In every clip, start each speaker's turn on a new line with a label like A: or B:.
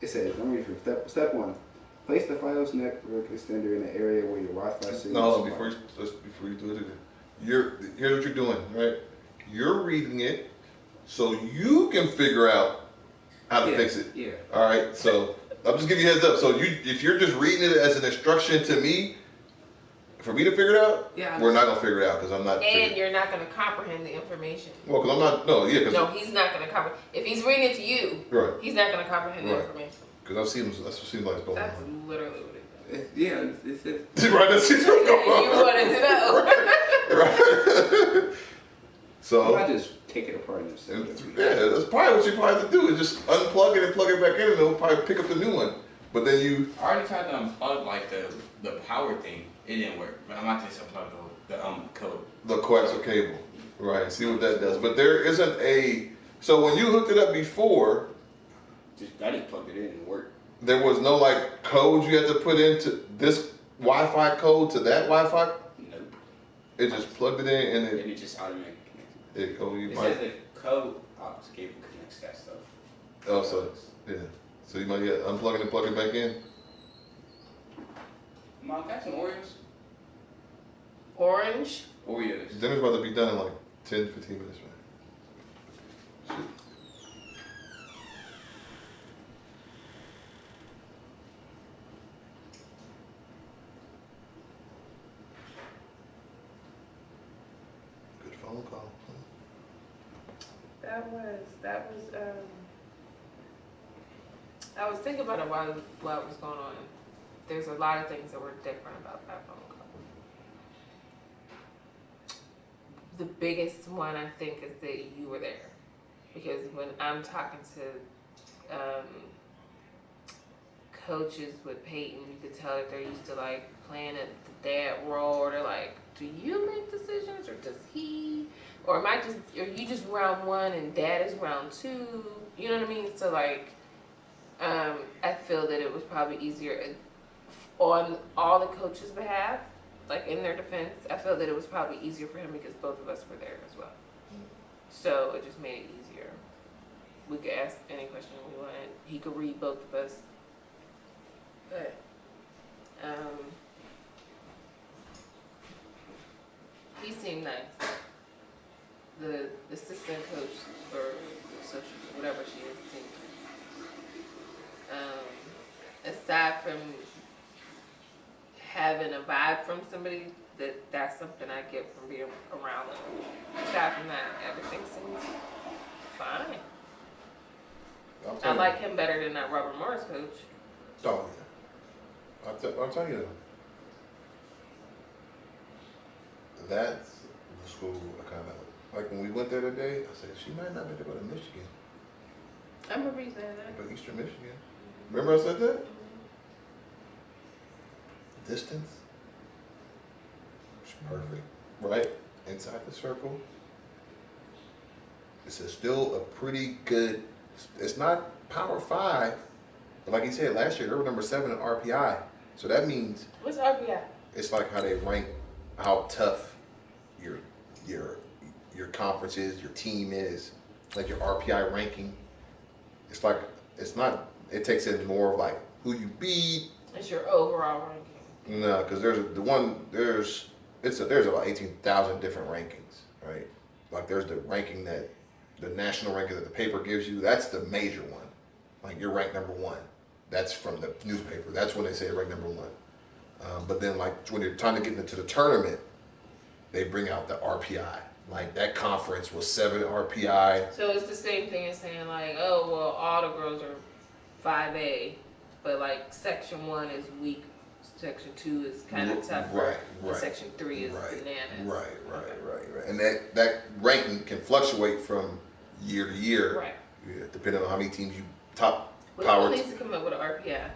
A: It says, let me read from step one. Place the Fios network extender in the area where your Wi-Fi signal
B: No, before you do it, here's what you're doing, right? You're reading it so you can figure out how to fix it.
A: Yeah.
B: All right. So I'm just giving you a heads up. So if you're just reading it as an instruction to me, for me to figure it out, we're not gonna figure it out because I'm not.
C: And you're not gonna comprehend the information.
B: Well, because I'm not. No, yeah. Cause
C: no, he's not gonna comprehend. If he's reading it to you,
B: right,
C: he's not gonna comprehend the information.
B: Because I've seen that's what seems like it's going
C: That's
B: on.
C: literally what it is.
A: Yeah, it's
B: right. That's what's going on.
C: You wanted to
B: Right.
C: know.
B: So
A: I just take it apart and just
B: that's probably what you probably have to do is just unplug it and plug it back in, and it'll probably pick up the new one. But then you.
D: I already tried to unplug like the power thing. It didn't work. But I'm not just unplug the code.
B: The coaxial cable. Right. See what that does. But there isn't a. So when you hooked it up before,
A: I just plugged it in and it worked.
B: There was no like code you had to put into this Wi-Fi code to that Wi-Fi.
A: Nope.
B: It just plugged it in and
A: it just automatically connected.
B: It
A: says the code aux cable connects that stuff.
B: Oh, so yeah. So you might get unplug it and plug it back in.
A: Mom, got some Oreos?
C: Orange?
A: Oreos.
B: Dinner's about to be done in like 10, 15 minutes, man. Shit. Good phone call.
C: That was I was thinking about it while it was going on. There's a lot of things that were different about that phone call. The biggest one I think is that you were there. Because when I'm talking to coaches with Peyton, you could tell that they're used to like playing at the dad role, or they're like, do you make decisions or does he? Or are you just round one and dad is round two? You know what I mean? So like, I feel that it was probably easier on all the coaches' behalf, like in their defense. I feel that it was probably easier for him because both of us were there as well. So it just made it easier. We could ask any question we wanted. He could read both of us. But he seemed nice. The assistant coach or social, whatever she is, seemed nice. Aside from having a vibe from somebody, that's something I get from being around them. Aside from that, everything seems fine. I like him better than that Robert Morris coach.
B: Oh yeah. I'll tell you though. That's the school I kind of like when we went there today. I said she might not be able to go to Michigan.
C: I remember you saying that.
B: But Eastern Michigan. Remember I said that? Distance. It's perfect. Right? Inside the circle. It's still a pretty good. It's not Power 5. But like he said last year, they were number 7 in RPI. So that means.
C: What's RPI?
B: It's like how they rank how tough your conference is, your team is, like your RPI ranking. It's like it's not. It takes in more of like who you beat.
C: It's your overall ranking.
B: No, because there's about 18,000 different rankings, right? Like there's the ranking that the national ranking that the paper gives you. That's the major one. Like you're ranked number 1. That's from the newspaper. That's when they say ranked number 1. But then like when you're trying to get into the tournament, they bring out the RPI. Like that conference was 7 RPI.
C: So it's the same thing as saying like, oh well, all the girls are 5A, but like section 1 is weak, section 2 is kind of tougher, and section 3 is bananas.
B: Right. And that ranking can fluctuate from year to year.
C: Right.
B: Yeah, depending on how many teams you top
C: But
B: power.
C: needs to come up with an RPI.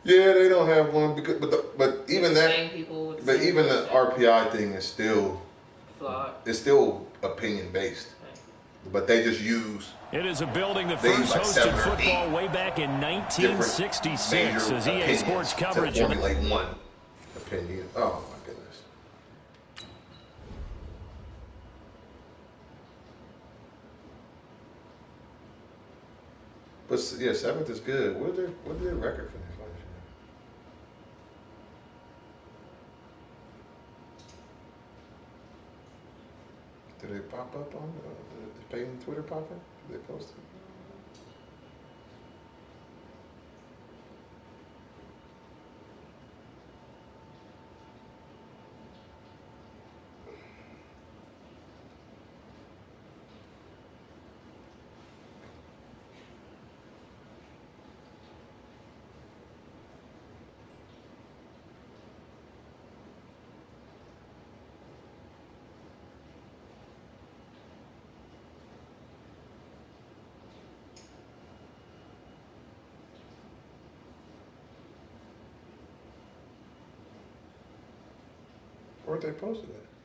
B: Yeah, they don't have one because, but even that,
C: same people with the
B: but
C: same
B: even the
C: bullshit.
B: RPI thing is still
C: flawed.
B: It's still opinion based, but they just use.
E: It is a building that first
B: like
E: hosted football way back in 1966 as EA Sports coverage.
B: To formulate one opinion. Oh my goodness. But yeah, 7th is good. What did their record finish last year? Did they pop up on the Peyton Twitter popping? Did they post it? Where'd they post it at?